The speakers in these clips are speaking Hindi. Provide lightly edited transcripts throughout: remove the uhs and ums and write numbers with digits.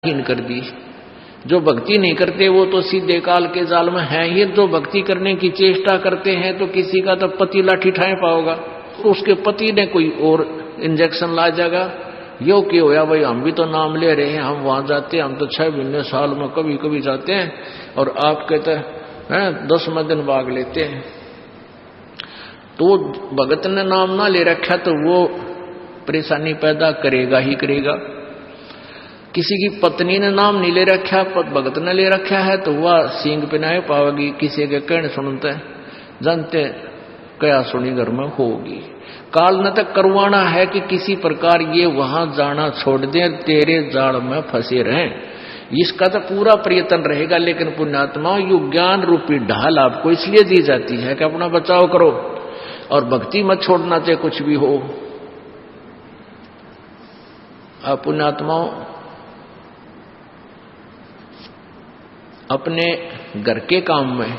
हीन कर दी। जो भक्ति नहीं करते वो तो सीधे काल के जाल में हैं। ये जो भक्ति करने की चेष्टा करते हैं तो किसी का तो पति लाठी ठाए पाओगा, तो उसके पति ने कोई और इंजेक्शन ला जाएगा। यो क्यों होया भाई, हम भी तो नाम ले रहे हैं, हम वहां जाते हैं, हम तो 6 महीने साल में कभी कभी जाते हैं, और आप कहते हैं 10वें दिन भाग लेते हैं। तो भगत ने नाम ना ले रखा तो वो परेशानी पैदा करेगा ही करेगा। किसी की पत्नी ने नाम नहीं ले रखा, भगत ने ले रखा है, तो वह सींग पिनाए पावेगी। किसी के कहने सुनते जानते क्या सुनी घर में होगी। काल ने तक करवाना है कि किसी प्रकार ये वहां जाना छोड़ दें, तेरे जाल में फंसे रहें, इसका तो पूरा प्रयत्न रहेगा। लेकिन पुण्यात्मा यु ज्ञान रूपी ढाल आपको इसलिए दी जाती है कि अपना बचाव करो और भक्ति मत छोड़ना चाहे कुछ भी हो। आप पुण्यात्माओं अपने घर के काम में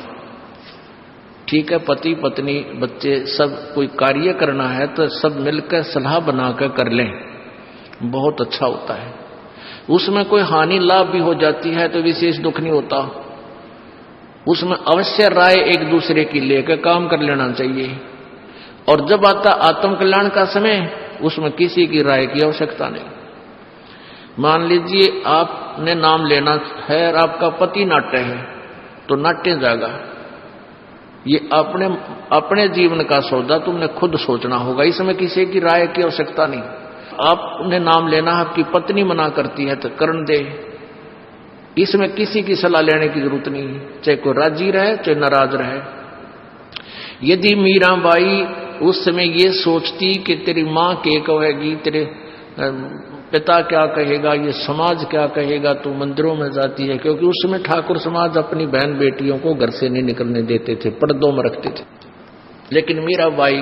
ठीक है, पति पत्नी बच्चे सब कोई कार्य करना है तो सब मिलकर सलाह बनाकर कर लें, बहुत अच्छा होता है। उसमें कोई हानि लाभ भी हो जाती है तो विशेष दुख नहीं होता। उसमें अवश्य राय एक दूसरे की लेकर काम कर लेना चाहिए। और जब आता आत्म कल्याण का समय, उसमें किसी की राय की आवश्यकता नहीं। मान लीजिए आपने नाम लेना है और आपका पति नाट्य है, तो नाट्य जाएगा। ये अपने जीवन का सौदा तुमने खुद सोचना होगा, इसमें किसी की राय की आवश्यकता नहीं। आपने नाम लेना, आपकी पत्नी मना करती है तो करण दे, इसमें किसी की सलाह लेने की जरूरत नहीं, चाहे कोई राजी रहे चाहे नाराज रहे। यदि मीराबाई उस समय ये सोचती कि तेरी माँ क्या कहेगी, तेरे पिता क्या कहेगा, ये समाज क्या कहेगा, तू मंदिरों में जाती है, क्योंकि उस समय ठाकुर समाज अपनी बहन बेटियों को घर से नहीं निकलने देते थे, पर्दों में रखते थे। लेकिन मीराबाई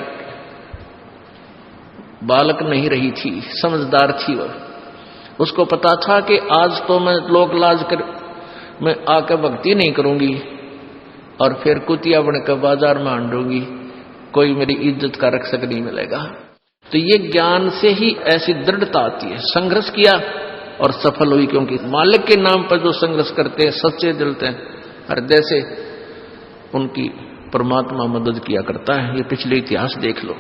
बालक नहीं रही थी, समझदार थी। वह उसको पता था कि आज तो मैं लोक लाज कर मैं आकर भक्ति नहीं करूंगी और फिर कुतिया बनकर बाजार में आंडूंगी, कोई मेरी इज्जत का रक्षक नहीं मिलेगा। तो ये ज्ञान से ही ऐसी दृढ़ता आती है। संघर्ष किया और सफल हुई, क्योंकि मालिक के नाम पर जो संघर्ष करते हैं सच्चे दिल से हृदय से, उनकी परमात्मा मदद किया करता है। ये पिछले इतिहास देख लो,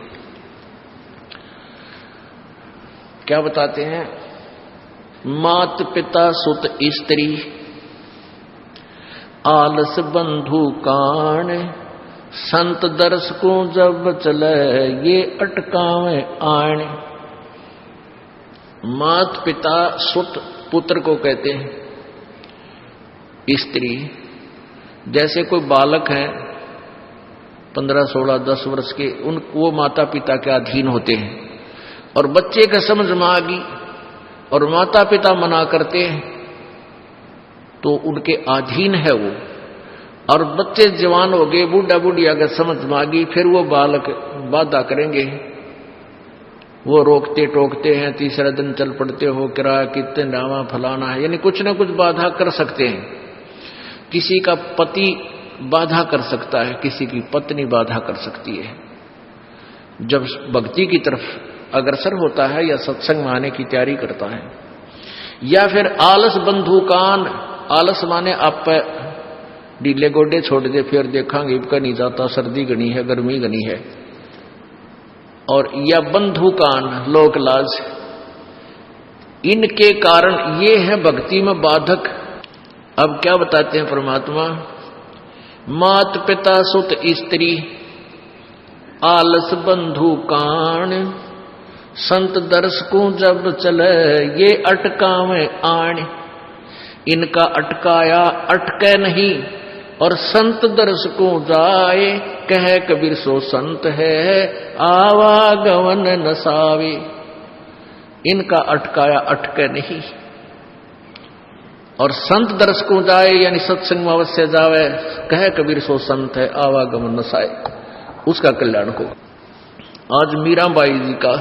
क्या बताते हैं। मात पिता सुत स्त्री आलस बंधु कान, संत दर्श को जब चले ये अटकावे आण। मात पिता सुत पुत्र को कहते हैं। स्त्री जैसे कोई बालक है 15, 16, 10 वर्ष के, वो माता पिता के अधीन होते हैं। और बच्चे का समझ में आ गई और माता पिता मना करते हैं तो उनके अधीन है वो। और बच्चे जवान हो गए, बूढ़ा बुढ़िया अगर समझ में आ गई, फिर वो बालक बाधा करेंगे, वो रोकते टोकते हैं, तीसरा दिन चल पड़ते हो, किराया कितने डावा फलाना है, यानी कुछ ना कुछ बाधा कर सकते हैं। किसी का पति बाधा कर सकता है, किसी की पत्नी बाधा कर सकती है। जब भक्ति की तरफ अग्रसर होता है या सत्संग में आने की तैयारी करता है, या फिर आलस बंधु कान, आलस माने आप ढीले गोडे छोड़ दे, फिर देखांगे इबका नहीं जाता, सर्दी घनी है, गर्मी घनी है, और या बंधु कान लोक लाज, इनके कारण ये है भक्ति में बाधक। अब क्या बताते हैं परमात्मा। मात पिता सुत स्त्री आलस बंधु कान, संत दर्श को जब चले ये अटकावे आण। इनका अटकाया अटके नहीं, और संत दर्श को जाए, कह कबीर सो संत है आवागमन नसावे। इनका अटकाया अटके नहीं, और संत दर्श को जाए यानी सत्संग में अवश्य जावे, कह कबीर सो संत है आवागमन नसाए, उसका कल्याण हो। आज मीराबाई जी का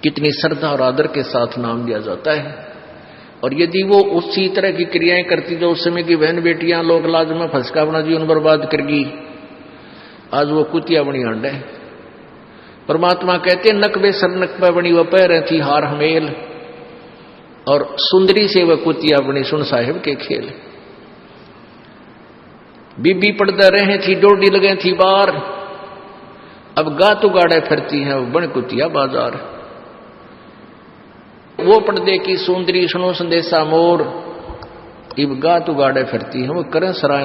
कितनी श्रद्धा और आदर के साथ नाम लिया जाता है। और यदि वो उसी तरह की क्रियाएं करती जो उस समय की बहन बेटियां लोग लाज में फंसका अपना जीवन बर्बाद करगी, आज वो कुतिया बनी अंडे। परमात्मा कहते नकबे सर नकबे बनी वह पैर थी हार हमेल। और सुंदरी से वह कुतिया बनी सुन साहिब के खेल। बीबी पड़ते रहे थी डोडी लगे थी बार, अब गात उगाड़े फिरती है बन कुतिया बाजार। वो पर्दे की सुंदरी सुनो संदेशा मोर, इब गात उगाड़े फिरती है वो करें सराय